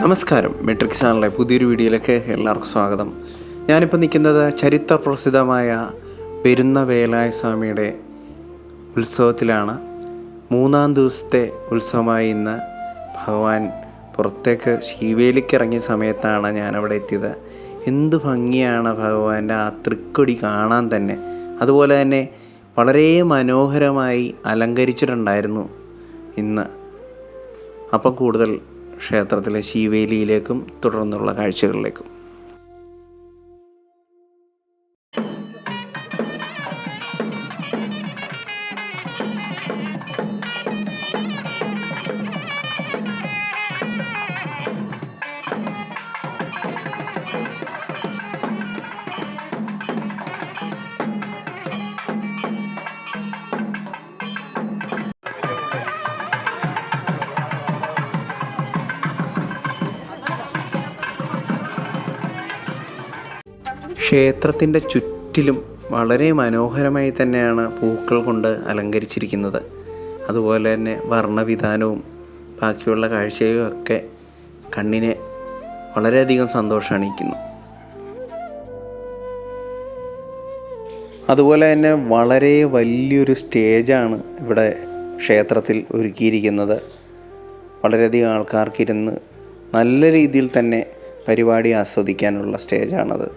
നമസ്കാരം. മെട്രിക്സ് ചാനലിലെ പുതിയൊരു വീഡിയോയിലേക്ക് എല്ലാവർക്കും സ്വാഗതം. ഞാനിപ്പോൾ നിൽക്കുന്നത് ചരിത്ര പ്രസിദ്ധമായ പെരുന്ന വേലായ സ്വാമിയുടെ ഉത്സവത്തിലാണ്. 3-ാം ദിവസത്തെ ഉത്സവമായി ഇന്ന് ഭഗവാൻ പുറത്തേക്ക് ശീവേലിക്ക് ഇറങ്ങിയ സമയത്താണ് ഞാനവിടെ എത്തിയത്. എന്ത് ഭംഗിയാണ് ഭഗവാന്റെ ആ തൃക്കൊടി കാണാൻ തന്നെ. അതുപോലെ തന്നെ വളരെ മനോഹരമായി അലങ്കരിച്ചിട്ടുണ്ടായിരുന്നു ഇന്ന്. അപ്പം കൂടുതൽ ക്ഷേത്രത്തിലെ ശീവേലിയിലേക്കും തുടർന്നുള്ള കാഴ്ചകളിലേക്കും. ക്ഷേത്രത്തിൻ്റെ ചുറ്റിലും വളരെ മനോഹരമായി തന്നെയാണ് പൂക്കൾ കൊണ്ട് അലങ്കരിച്ചിരിക്കുന്നത്. അതുപോലെ തന്നെ വർണ്ണവിധാനവും ബാക്കിയുള്ള കാഴ്ചയും ഒക്കെ കണ്ണിനെ വളരെയധികം സന്തോഷം അണിയിക്കുന്നു. അതുപോലെ തന്നെ വളരെ വലിയൊരു സ്റ്റേജാണ് ഇവിടെ ക്ഷേത്രത്തിൽ ഒരുക്കിയിരിക്കുന്നത്. വളരെയധികം ആൾക്കാർക്കിരുന്ന് നല്ല രീതിയിൽ തന്നെ പരിപാടി ആസ്വദിക്കാനുള്ള സ്റ്റേജാണത്.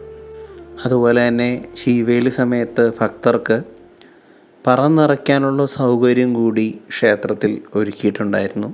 അതുപോലെ തന്നെ ശീവേലി സമയത്ത് ഭക്തർക്ക് പറന്നിറക്കാനുള്ള സൗകര്യം കൂടി ക്ഷേത്രത്തിൽ ഒരുക്കിയിട്ടുണ്ടായിരുന്നു.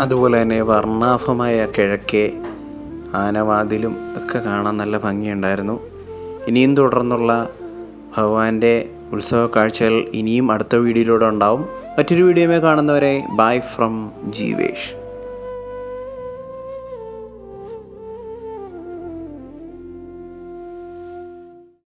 അതുപോലെ തന്നെ വർണ്ണാഭമായ കിഴക്കേ ആനവാതിലും ഒക്കെ കാണാൻ നല്ല ഭംഗിയുണ്ടായിരുന്നു. ഇനിയും തുടർന്നുള്ള ഭഗവാന്റെ ഉത്സവ കാഴ്ചകൾ ഇനിയും അടുത്ത വീഡിയോയിലൂടെ ഉണ്ടാവും. മറ്റൊരു വീഡിയോയുമായി കാണുന്നവരെ ബൈ ഫ്രം ജീവേഷ്.